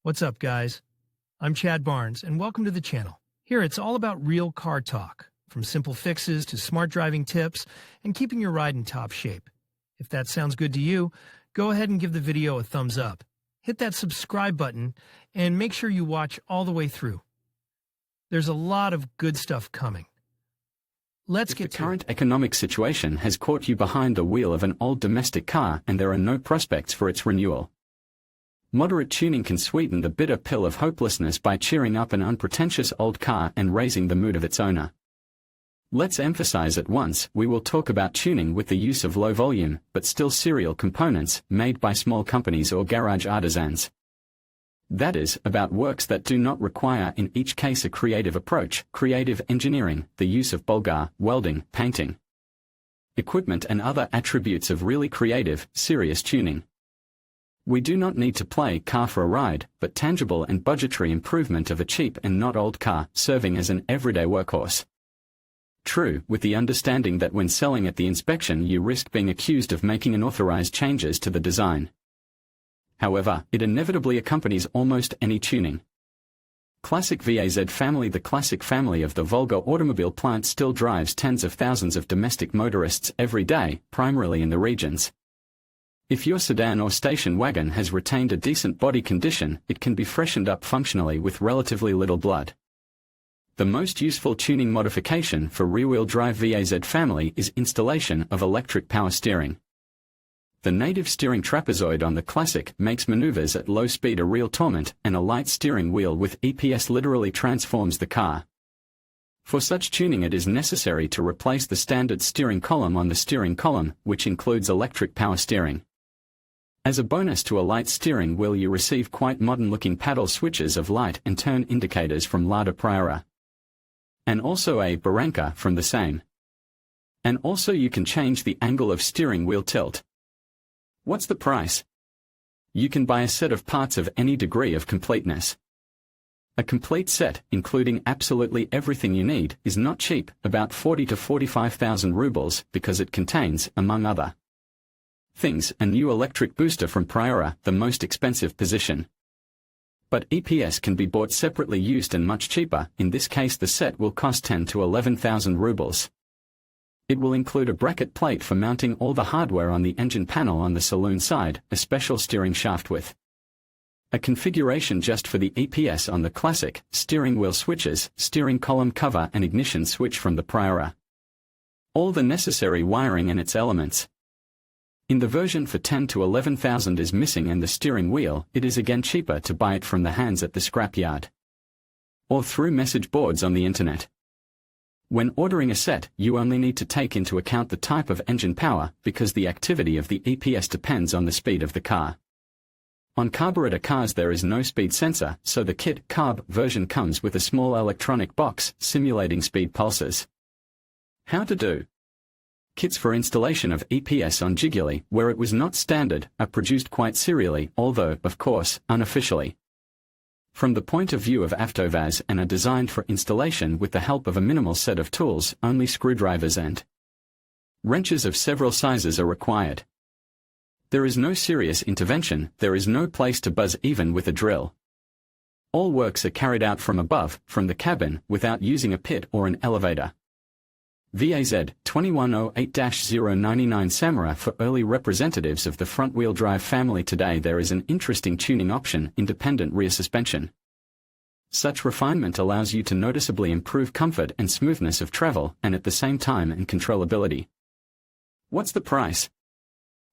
What's up, guys? I'm Chad Barnes, and welcome to the channel. Here, it's all about real car talk, from simple fixes to smart driving tips and keeping your ride in top shape. If that sounds good to you, go ahead and give the video a thumbs up. Hit that subscribe button and make sure you watch all the way through. There's a lot of good stuff coming. Let's get to it. The current economic situation has caught you behind the wheel of an old domestic car and there are no prospects for its renewal. Moderate tuning can sweeten the bitter pill of hopelessness by cheering up an unpretentious old car and raising the mood of its owner. Let's emphasize at once, we will talk about tuning with the use of low-volume, but still serial components, made by small companies or garage artisans. That is, about works that do not require in each case a creative approach, creative engineering, the use of bulgar, welding, painting, equipment and other attributes of really creative, serious tuning. We do not need to play car for a ride, but tangible and budgetary improvement of a cheap and not old car, serving as an everyday workhorse. True, with the understanding that when selling at the inspection you risk being accused of making unauthorized changes to the design. However, it inevitably accompanies almost any tuning. Classic VAZ family. The classic family of the Volga automobile plant still drives tens of thousands of domestic motorists every day, primarily in the regions. If your sedan or station wagon has retained a decent body condition, it can be freshened up functionally with relatively little blood. The most useful tuning modification for rear-wheel drive VAZ family is installation of electric power steering. The native steering trapezoid on the Classic makes maneuvers at low speed a real torment, and a light steering wheel with EPS literally transforms the car. For such tuning it is necessary to replace the standard steering column on the steering column, which includes electric power steering. As a bonus to a light steering wheel you receive quite modern-looking paddle switches of light and turn indicators from Lada Priora. And also a barranca from the same. And also you can change the angle of steering wheel tilt. What's the price? You can buy a set of parts of any degree of completeness. A complete set, including absolutely everything you need, is not cheap, about 40 to 45,000 rubles, because it contains, among other things, a new electric booster from Priora, the most expensive position. But EPS can be bought separately used and much cheaper. In this case the set will cost 10 to 11,000 rubles. It will include a bracket plate for mounting all the hardware on the engine panel on the saloon side, a special steering shaft with a configuration just for the EPS on the Classic, steering wheel switches, steering column cover and ignition switch from the Priora. All the necessary wiring and its elements. In the version for 10 to 11,000 is missing and the steering wheel, it is again cheaper to buy it from the hands at the scrapyard. Or through message boards on the internet. When ordering a set, you only need to take into account the type of engine power, because the activity of the EPS depends on the speed of the car. On carburetor cars there is no speed sensor, so the kit carb version comes with a small electronic box, simulating speed pulses. How to do? Kits for installation of EPS on Jiguli, where it was not standard, are produced quite serially, although, of course, unofficially. From the point of view of VAZ and are designed for installation with the help of a minimal set of tools, only screwdrivers and wrenches of several sizes are required. There is no serious intervention, there is no place to buzz even with a drill. All works are carried out from above, from the cabin, without using a pit or an elevator. VAZ 2108-099 Samara. For early representatives of the front-wheel drive family today there is an interesting tuning option, independent rear suspension. Such refinement allows you to noticeably improve comfort and smoothness of travel, and at the same time and controllability. What's the price?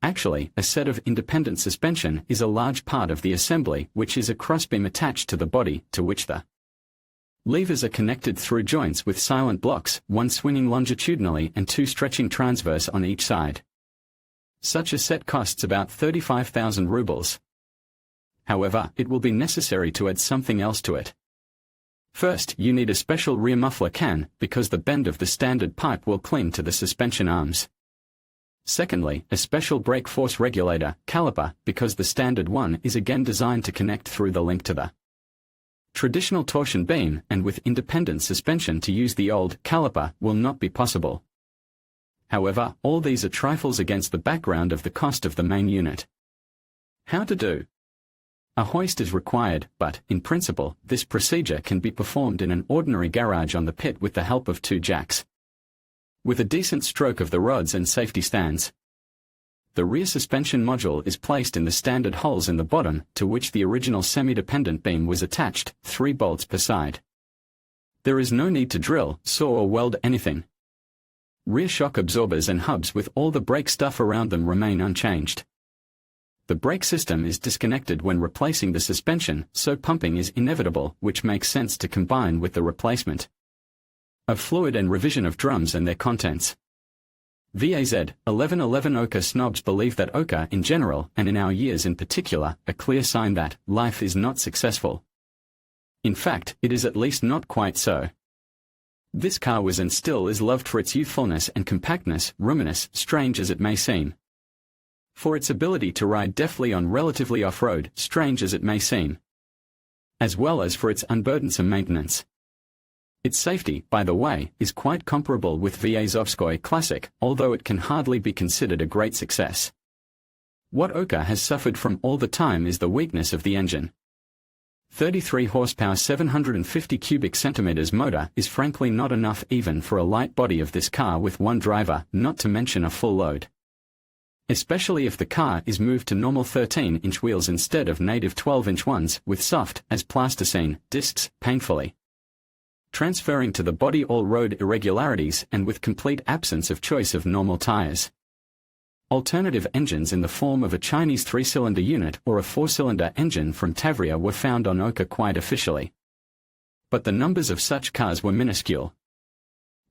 Actually, a set of independent suspension is a large part of the assembly, which is a crossbeam attached to the body, to which the levers are connected through joints with silent blocks, one swinging longitudinally and two stretching transverse on each side. Such a set costs about 35,000 rubles. However, it will be necessary to add something else to it. First, you need a special rear muffler can, because the bend of the standard pipe will cling to the suspension arms. Secondly, a special brake force regulator, caliper, because the standard one is again designed to connect through the link to the traditional torsion beam, and with independent suspension to use the old caliper will not be possible. However, all these are trifles against the background of the cost of the main unit. How to do? A hoist is required, but, in principle, this procedure can be performed in an ordinary garage on the pit with the help of 2 jacks. With a decent stroke of the rods and safety stands. The rear suspension module is placed in the standard holes in the bottom, to which the original semi-dependent beam was attached, 3 bolts per side. There is no need to drill, saw or weld anything. Rear shock absorbers and hubs with all the brake stuff around them remain unchanged. The brake system is disconnected when replacing the suspension, so pumping is inevitable, which makes sense to combine with the replacement of fluid and revision of drums and their contents. VAZ 1111 Oka snobs believe that Oka in general, and in our years in particular, a clear sign that life is not successful. In fact, it is at least not quite so. This car was and still is loved for its youthfulness and compactness, roominess, strange as it may seem. For its ability to ride deftly on relatively off-road, strange as it may seem. As well as for its unburdensome maintenance. Its safety, by the way, is quite comparable with VAZovskoy Classic, although it can hardly be considered a great success. What Oka has suffered from all the time is the weakness of the engine. 33 horsepower 750 cubic centimeters motor is frankly not enough even for a light body of this car with 1 driver, not to mention a full load. Especially if the car is moved to normal 13-inch wheels instead of native 12-inch ones, with soft, as plasticine, discs, painfully transferring to the body all road irregularities and with complete absence of choice of normal tires. Alternative engines in the form of a Chinese 3-cylinder unit or a 4-cylinder engine from Tavria were found on Oka quite officially. But the numbers of such cars were minuscule.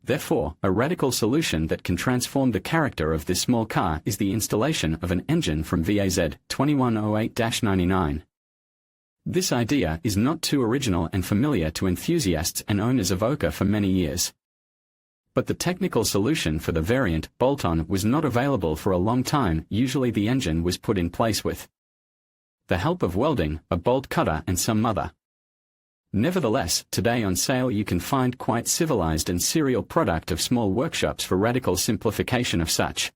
Therefore, a radical solution that can transform the character of this small car is the installation of an engine from VAZ 2108-99. This idea is not too original and familiar to enthusiasts and owners of Oka for many years. But the technical solution for the variant, bolt-on, was not available for a long time. Usually the engine was put in place with the help of welding, a bolt cutter and some other. Nevertheless, today on sale you can find quite civilized and serial product of small workshops for radical simplification of such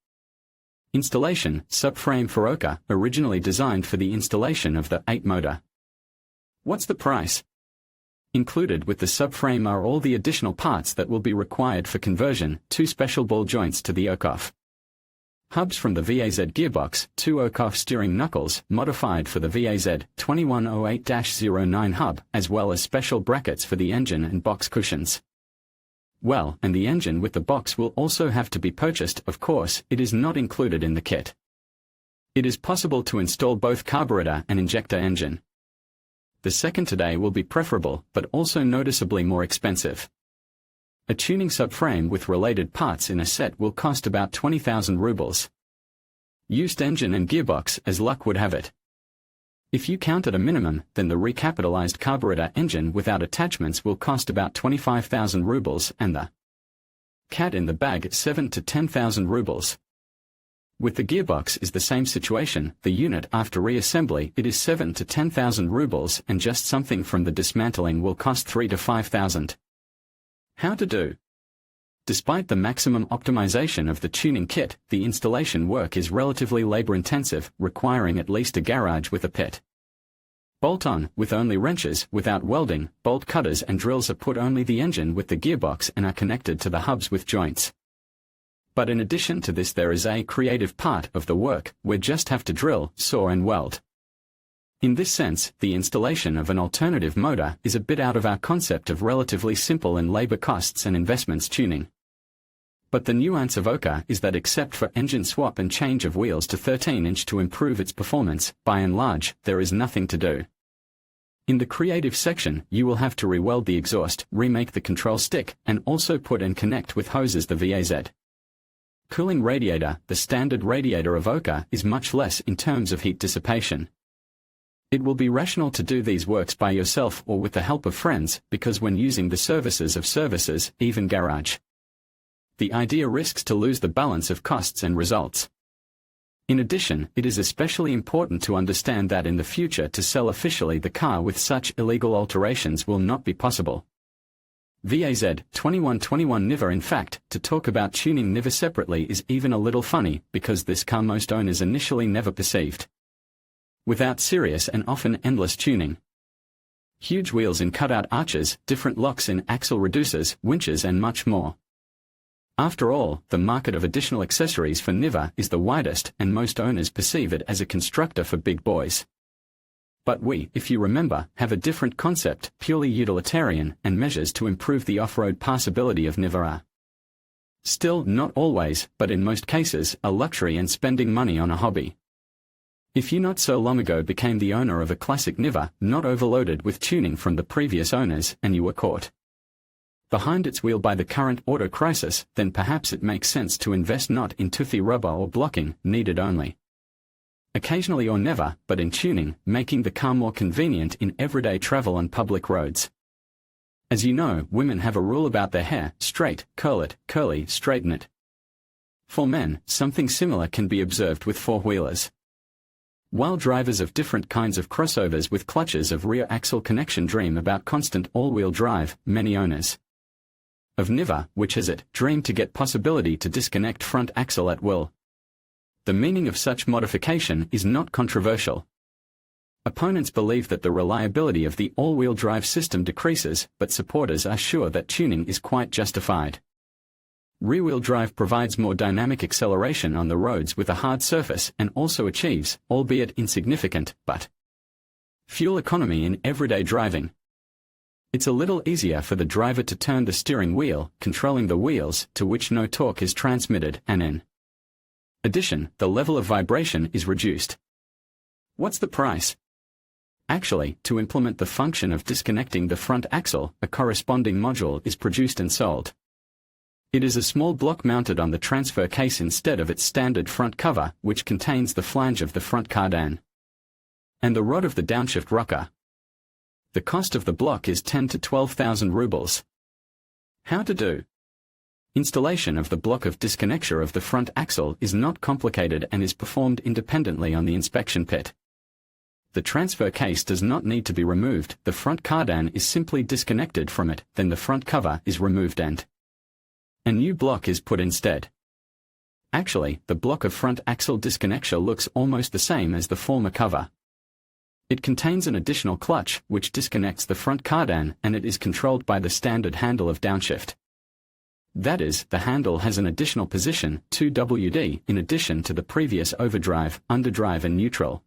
installation. Subframe for Oka, originally designed for the installation of the 8 motor. What's the price? Included with the subframe are all the additional parts that will be required for conversion, 2 special ball joints to the Okoff hubs from the VAZ gearbox, 2 Okoff steering knuckles, modified for the VAZ 2108-09 hub, as well as special brackets for the engine and box cushions. Well, and the engine with the box will also have to be purchased, of course, it is not included in the kit. It is possible to install both carburetor and injector engine. The second today will be preferable, but also noticeably more expensive. A tuning subframe with related parts in a set will cost about 20,000 rubles. Used engine and gearbox, as luck would have it. If you count at a minimum, then the recapitalized carburetor engine without attachments will cost about 25,000 rubles and the cat in the bag 7 to 10,000 rubles. With the gearbox is the same situation. The unit after reassembly it is 7 to 10,000 rubles and just something from the dismantling will cost 3 to 5,000. How to do? Despite the maximum optimization of the tuning kit, the installation work is relatively labor-intensive, requiring at least a garage with a pit. Bolt-on, with only wrenches, without welding, bolt cutters and drills are put only the engine with the gearbox and are connected to the hubs with joints. But in addition to this there is a creative part of the work, where just have to drill, saw and weld. In this sense, the installation of an alternative motor is a bit out of our concept of relatively simple and labor costs and investments tuning. But the nuance of Oka is that except for engine swap and change of wheels to 13-inch to improve its performance, by and large, there is nothing to do. In the creative section, you will have to re-weld the exhaust, remake the control stick, and also put and connect with hoses the VAZ cooling radiator. The standard radiator of Oka is much less in terms of heat dissipation. It will be rational to do these works by yourself or with the help of friends, because when using the services of services, even garage, the idea risks to lose the balance of costs and results. In addition, it is especially important to understand that in the future to sell officially the car with such illegal alterations will not be possible. VAZ 2121 Niva. In fact, to talk about tuning Niva separately is even a little funny, because this car most owners initially never perceived. without serious and often endless tuning. Huge wheels in cutout arches, different locks in axle reducers, winches and much more. After all, the market of additional accessories for NIVA is the widest, and most owners perceive it as a constructor for big boys. But we, if you remember, have a different concept, purely utilitarian, and measures to improve the off-road passability of NIVA are still, not always, but in most cases, a luxury and spending money on a hobby. If you not so long ago became the owner of a classic NIVA, not overloaded with tuning from the previous owners, and you were caught behind its wheel by the current auto crisis, then perhaps it makes sense to invest not in toothy rubber or blocking, needed only occasionally or never, but in tuning, making the car more convenient in everyday travel on public roads. As you know, women have a rule about their hair: straight, curl it; curly, straighten it. For men, something similar can be observed with four-wheelers. While drivers of different kinds of crossovers with clutches of rear axle connection dream about constant all-wheel drive, many owners of NIVA, which has it, dream to get possibility to disconnect front axle at will. The meaning of such modification is not controversial. Opponents believe that the reliability of the all-wheel drive system decreases, but supporters are sure that tuning is quite justified. Rear-wheel drive provides more dynamic acceleration on the roads with a hard surface and also achieves, albeit insignificant, but fuel economy in everyday driving. It's a little easier for the driver to turn the steering wheel, controlling the wheels, to which no torque is transmitted, and in addition, the level of vibration is reduced. What's the price? Actually, to implement the function of disconnecting the front axle, a corresponding module is produced and sold. It is a small block mounted on the transfer case instead of its standard front cover, which contains the flange of the front cardan and the rod of the downshift rocker. The cost of the block is 10 to 12,000 rubles. How to do? Installation of the block of disconnection of the front axle is not complicated and is performed independently on the inspection pit. The transfer case does not need to be removed, the front cardan is simply disconnected from it, then the front cover is removed and a new block is put instead. Actually, the block of front axle disconnection looks almost the same as the former cover. It contains an additional clutch, which disconnects the front cardan, and it is controlled by the standard handle of downshift. That is, the handle has an additional position, 2WD, in addition to the previous overdrive, underdrive and neutral.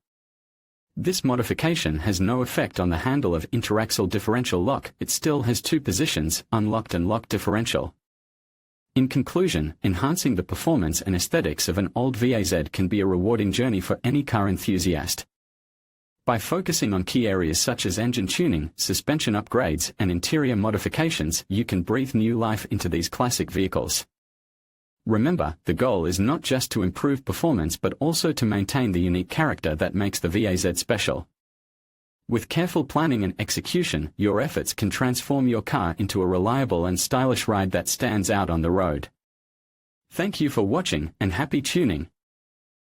This modification has no effect on the handle of interaxle differential lock, it still has two positions, unlocked and locked differential. In conclusion, enhancing the performance and aesthetics of an old VAZ can be a rewarding journey for any car enthusiast. By focusing on key areas such as engine tuning, suspension upgrades, and interior modifications, you can breathe new life into these classic vehicles. Remember, the goal is not just to improve performance but also to maintain the unique character that makes the VAZ special. With careful planning and execution, your efforts can transform your car into a reliable and stylish ride that stands out on the road. Thank you for watching, and happy tuning!